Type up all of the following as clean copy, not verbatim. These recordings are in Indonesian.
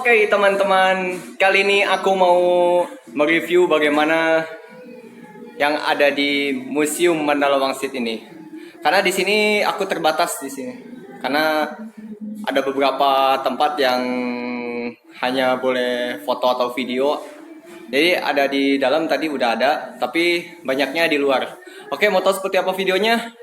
Oke teman-teman, kali ini aku mau mereview bagaimana yang ada di Museum Mandala Wangsit ini. Karena di sini aku terbatas di sini. Karena ada beberapa tempat yang hanya boleh foto atau video. Jadi ada di dalam tadi udah ada, tapi banyaknya di luar. Oke, mau tahu seperti apa videonya?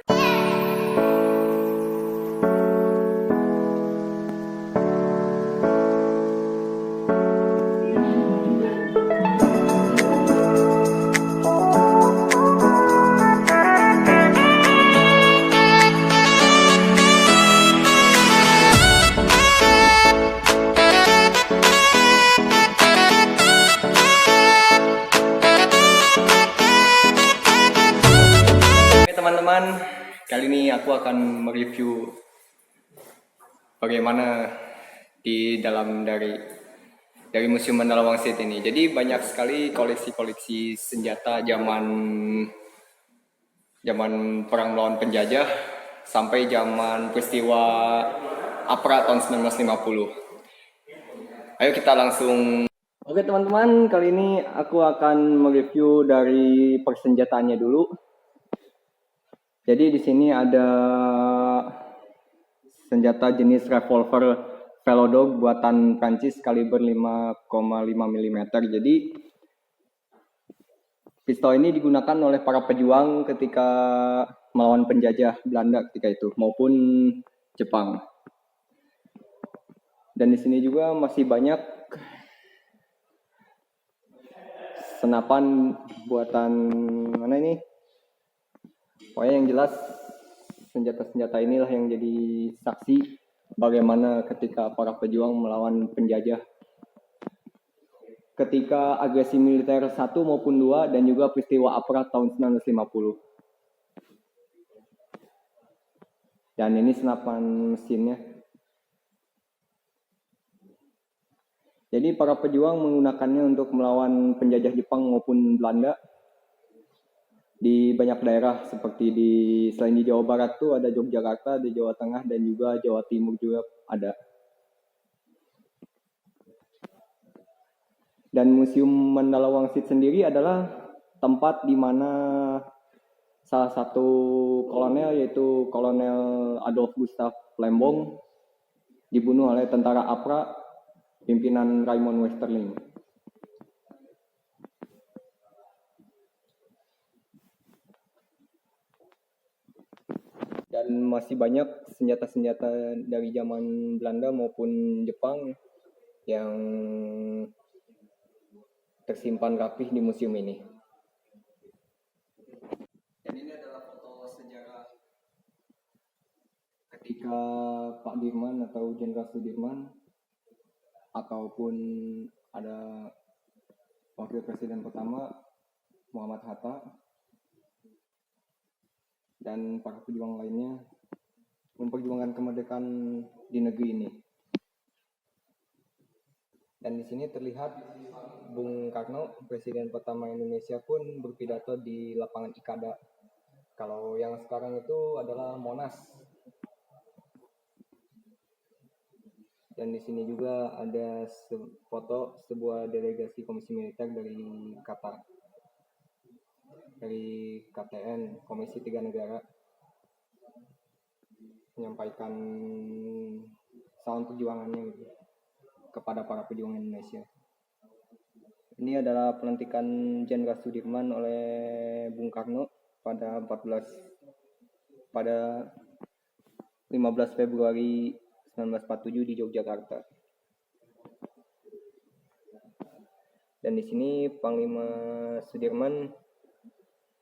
Oke teman-teman, kali ini aku akan mereview bagaimana di dalam dari Museum Mandala Wangsit ini. Jadi banyak sekali koleksi-koleksi senjata zaman perang melawan penjajah sampai zaman peristiwa APRA tahun 1950. Ayo kita langsung. Oke teman-teman, kali ini aku akan mereview dari persenjataannya dulu. Jadi di sini ada senjata jenis revolver Velodog buatan Prancis kaliber 5,5 mm. Jadi pistol ini digunakan oleh para pejuang ketika melawan penjajah Belanda ketika itu maupun Jepang. Dan di sini juga masih banyak senapan buatan mana ini? Pokoknya yang jelas senjata-senjata inilah yang jadi saksi bagaimana ketika para pejuang melawan penjajah ketika agresi militer 1 maupun 2 dan juga peristiwa APRA tahun 1950. Dan ini senapan mesinnya. Jadi para pejuang menggunakannya untuk melawan penjajah Jepang maupun Belanda di banyak daerah seperti selain di Jawa Barat tuh ada Yogyakarta, di Jawa Tengah dan juga Jawa Timur juga ada. Dan Museum Mandala Wangsit sendiri adalah tempat di mana salah satu kolonel yaitu Kolonel Adolf Gustav Lembong dibunuh oleh tentara APRA pimpinan Raymond Westerling. Dan masih banyak senjata-senjata dari zaman Belanda maupun Jepang yang tersimpan rapih di museum ini. Dan ini adalah foto sejarah ketika Pak Dirman atau Jenderal Sudirman ataupun ada Wakil Presiden pertama Muhammad Hatta dan para pejuang lainnya memperjuangkan kemerdekaan di negeri ini. Dan di sini terlihat Bung Karno, Presiden pertama Indonesia pun berpidato di lapangan Ikada. Kalau yang sekarang itu adalah Monas. Dan di sini juga ada foto sebuah delegasi Komisi Militer dari Qatar. Dari KTN, Komisi 3 Negara, menyampaikan salam perjuangannya gitu, kepada para pejuang Indonesia. Ini adalah pelantikan Jenderal Sudirman oleh Bung Karno pada 15 Februari 1947 di Yogyakarta. Dan di sini Panglima Sudirman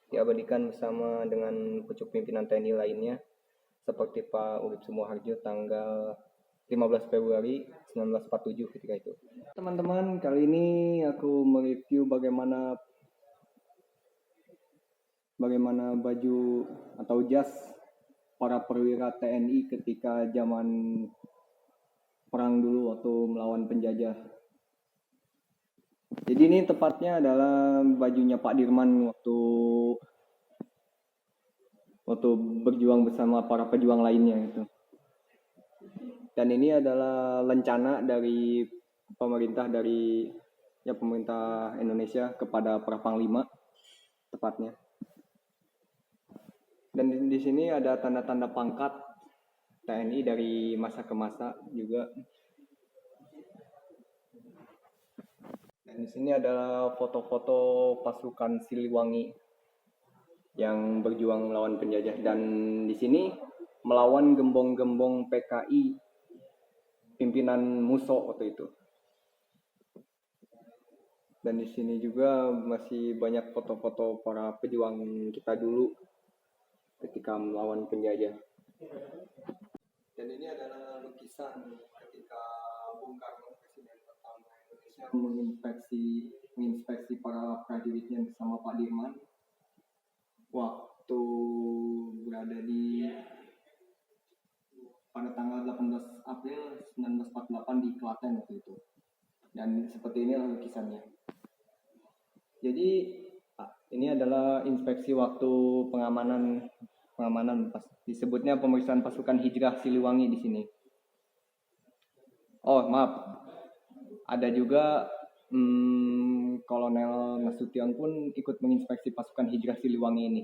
diabadikan bersama dengan pucuk pimpinan TNI lainnya seperti Pak Urip Sumoharjo tanggal 15 Februari 1947 ketika itu. Teman-teman, kali ini aku mereview bagaimana baju atau jas para perwira TNI ketika zaman perang dulu waktu melawan penjajah. Jadi ini tepatnya adalah bajunya Pak Dirman waktu berjuang bersama para pejuang lainnya gitu. Dan ini adalah lencana dari pemerintah Indonesia kepada para panglima tepatnya. Dan di sini ada tanda-tanda pangkat TNI dari masa ke masa juga. Dan di sini ada foto-foto pasukan Siliwangi yang berjuang melawan penjajah, dan di sini melawan gembong-gembong PKI pimpinan Musso waktu itu. Dan di sini juga masih banyak foto-foto para pejuang kita dulu ketika melawan penjajah. Dan ini adalah lukisan ketika Bung Karno, Presiden pertama Indonesia, menginspeksi para prajuritnya bersama Pak Dirman waktu berada pada tanggal 18 April 1948 di Klaten waktu itu. Dan seperti ini lukisannya. Jadi ini adalah inspeksi waktu pengamanan disebutnya pemeriksaan pasukan hijrah Siliwangi di sini. Oh maaf, ada juga Kolonel Nasution pun ikut menginspeksi pasukan hijrah Siliwangi ini.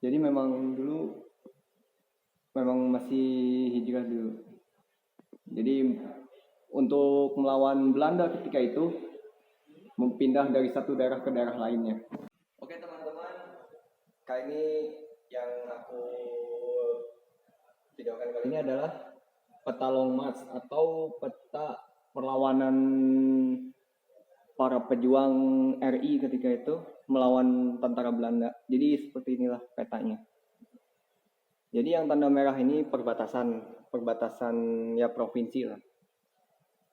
Jadi memang masih hijrah dulu. Jadi untuk melawan Belanda ketika itu mempindah dari satu daerah ke daerah lainnya. Oke teman-teman, kali ini yang aku videokan kali ini adalah peta Long March atau peta perlawanan para pejuang RI ketika itu melawan tentara Belanda. Jadi seperti inilah petanya. Jadi yang tanda merah ini perbatasan ya provinsi lah.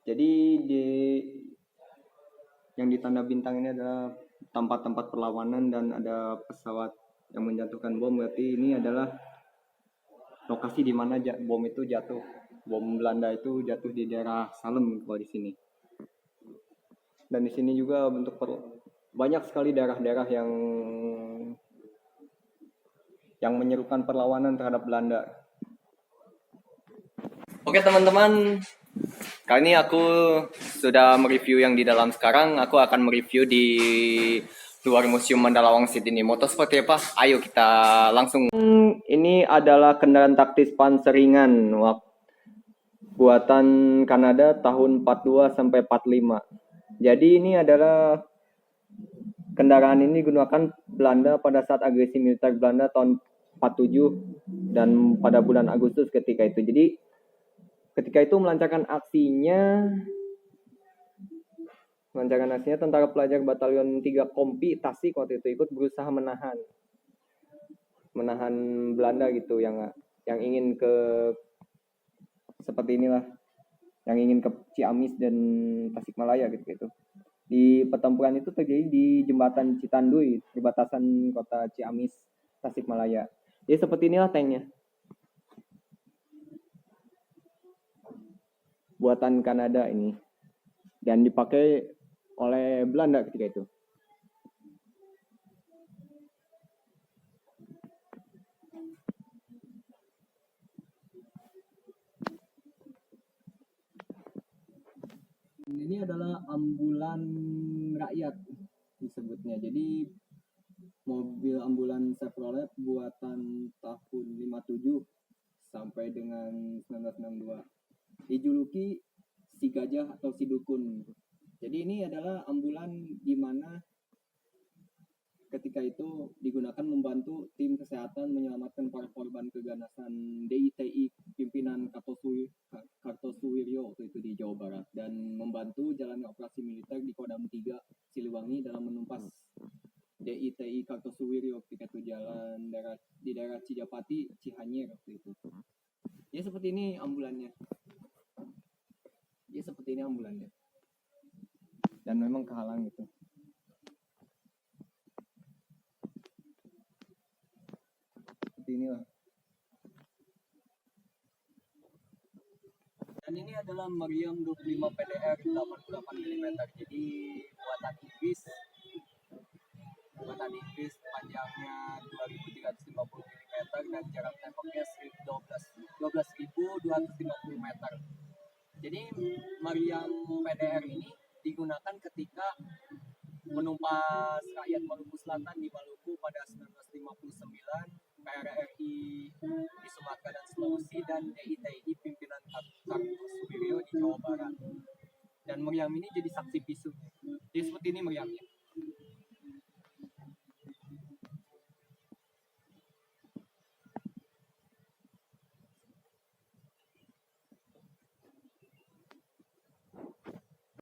Jadi yang di tanda bintang ini adalah tempat-tempat perlawanan dan ada pesawat yang menjatuhkan bom. Berarti ini adalah lokasi di mana bom itu jatuh. Bom Belanda itu jatuh di daerah Salem kalau di sini. Dan di sini juga banyak sekali daerah-daerah yang menyerukan perlawanan terhadap Belanda. Oke teman-teman, kali ini aku sudah mereview yang di dalam. Sekarang aku akan mereview di luar Museum Mandalawang City ini. Moto seperti apa? Ayo kita langsung. Ini adalah kendaraan taktis panseringan buatan Kanada tahun 42 sampai 45. Jadi ini adalah kendaraan ini digunakan Belanda pada saat agresi militer Belanda tahun 47 dan pada bulan Agustus ketika itu. Jadi ketika itu melancarkan aksinya tentara pelajar batalion 3 Kompi Tasik waktu itu ikut berusaha menahan Belanda gitu yang ingin ke seperti inilah, yang ingin ke Ciamis dan Tasikmalaya gitu. Di pertempuran itu terjadi di jembatan Citanduy, di batasan kota Ciamis, Tasikmalaya. Jadi seperti inilah tanknya. Buatan Kanada ini. Dan dipakai oleh Belanda ketika itu. Ini adalah ambulan rakyat disebutnya. Jadi mobil ambulan Chevrolet buatan tahun 57 sampai dengan 1962. Dijuluki si gajah atau si dukun. Jadi ini adalah ambulan di mana ketika itu digunakan membantu tim kesehatan menyelamatkan para korban keganasan DITI pimpinan Kartosuwiryo waktu itu di Jawa Barat dan membantu jalannya operasi militer di Kodam 3 Siliwangi dalam menumpas DITI Kartosuwiryo ketika itu jalan di daerah Cijapati, Cianjur waktu itu. Ya seperti ini ambulannya. Dan memang kehalang gitu. Inilah. Dan ini adalah meriam 25 PDR 88 mm. Jadi buatan Inggris panjangnya 2350 mm dan jarak tembaknya 12.250 meter. Jadi meriam PDR ini digunakan ketika menumpas rakyat Maluku Selatan di Maluku pada 1959, PRRI di Sumatera dan Sulawesi, dan DITI pimpinan Kartosuwiryo di Jawa Barat. Dan meriam ini jadi saksi bisu. Jadi seperti ini meriamnya.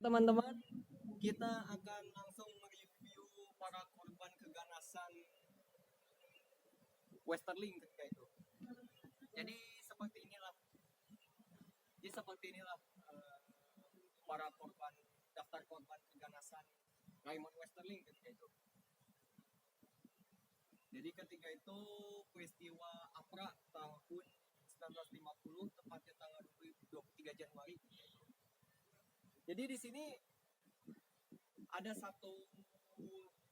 Teman-teman, kita akan langsung mereview para korban keganasan Westerling ketika itu. Jadi seperti inilah para korban, daftar korban keganasan Raymond Westerling ketika itu. Jadi ketika itu peristiwa APRA tahun 1950, tepatnya tanggal 23 Januari. Jadi di sini ada satu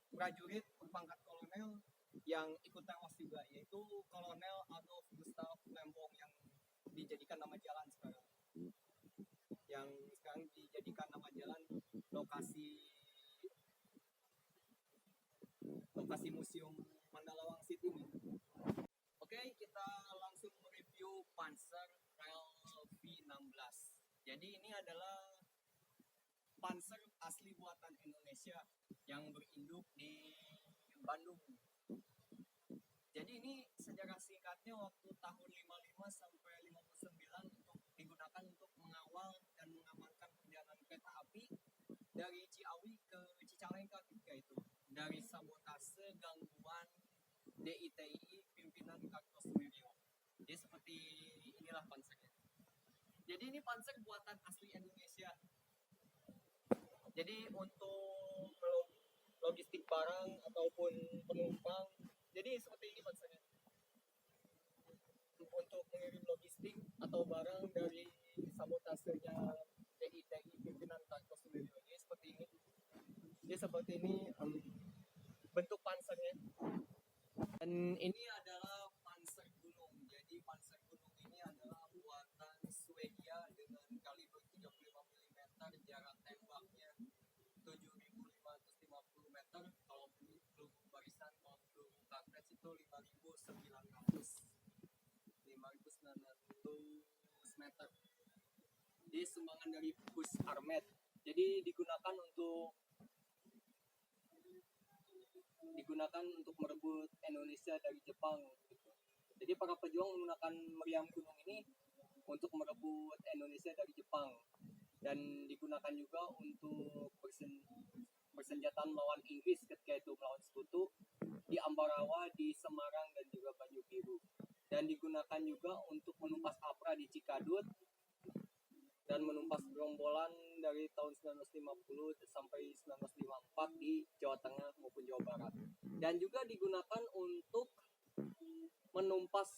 prajurit berpangkat kolonel yang ikut tewas juga, yaitu Kolonel Adolf Gustav Lembong yang dijadikan nama jalan sekarang. Yang sekarang dijadikan nama jalan lokasi Museum Mandala Wangsit ini. Oke, kita langsung mereview Panzer Rail V16. Jadi ini adalah Panzer asli buatan Indonesia yang berinduk di Bandung. Jadi ini sejarah singkatnya waktu tahun 55 sampai 59 untuk digunakan untuk mengawal dan mengamankan perjalanan kereta api dari Ciawi ke Cicalengka ketika itu, dari sabotase gangguan DITI pimpinan Kartosuwiryo. Jadi seperti inilah pansernya. Jadi ini panser buatan asli Indonesia. Jadi untuk logistik barang ataupun penumpang, jadi seperti ini pansernya. Untuk mengirim logistik atau barang dari sabotasenya DITI pimpinan Kartosuwiryo, jadi seperti ini. Jadi seperti ini bentuk pansernya. Dan ini adalah panser gunung. Jadi panser gunung ini adalah buatan Swedia dengan kaliber 35 mm, jarak tembaknya 7.550 meter. Kalau peluru barisan, kalau peluru karet itu 5.900 meter. Jadi sumbangan dari Bus Armet. Jadi digunakan untuk merebut Indonesia dari Jepang. Jadi para pejuang menggunakan meriam gunung ini untuk merebut Indonesia dari Jepang, dan digunakan juga untuk bersenjata melawan Inggris ketika itu melawan Sekutu di Ambarawa, di Semarang, dan juga Banyu Biru. Dan digunakan juga untuk menumpas APRA di Cikadut dan menumpas gerombolan dari tahun 1950 sampai 1954 di Jawa Tengah maupun Jawa Barat. Dan juga digunakan untuk menumpas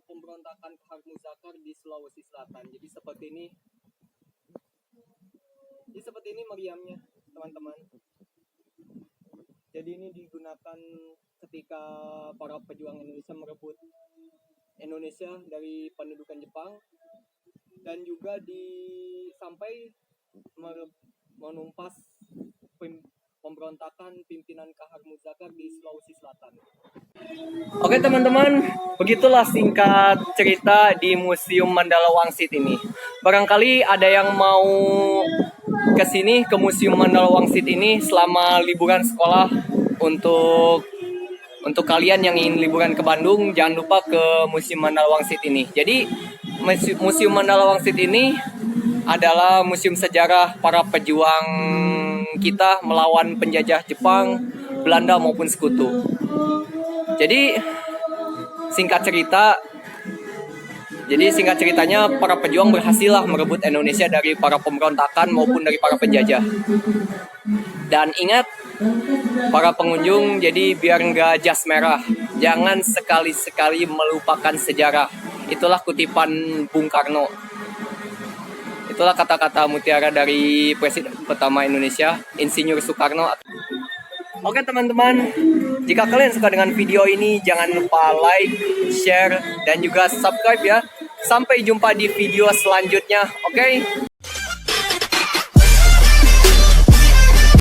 pemberontakan Kahar di Sulawesi Selatan. Jadi seperti ini meriamnya, teman-teman. Jadi ini digunakan ketika para pejuang Indonesia merebut Indonesia dari pendudukan Jepang, dan juga sampai menumpas pemberontakan pimpinan Kahar Muzakar di Sulawesi Selatan. Oke teman-teman, begitulah singkat cerita di Museum Mandala Wangsit ini. Barangkali ada yang mau ke sini, ke Museum Mandala Wangsit ini selama liburan sekolah. Untuk kalian yang ingin liburan ke Bandung, jangan lupa ke Museum Mandala Wangsit ini. Jadi Museum Mandala Wangsit ini adalah museum sejarah para pejuang kita melawan penjajah Jepang, Belanda maupun Sekutu. Jadi singkat ceritanya para pejuang berhasil merebut Indonesia dari para pemberontakan maupun dari para penjajah. Dan ingat para pengunjung, jadi biar nggak jas merah, jangan sekali-sekali melupakan sejarah. Itulah kutipan Bung Karno. Itulah kata-kata mutiara dari Presiden pertama Indonesia, Insinyur Soekarno. Oke teman-teman, jika kalian suka dengan video ini, jangan lupa like, share, dan juga subscribe ya. Sampai jumpa di video selanjutnya. Oke?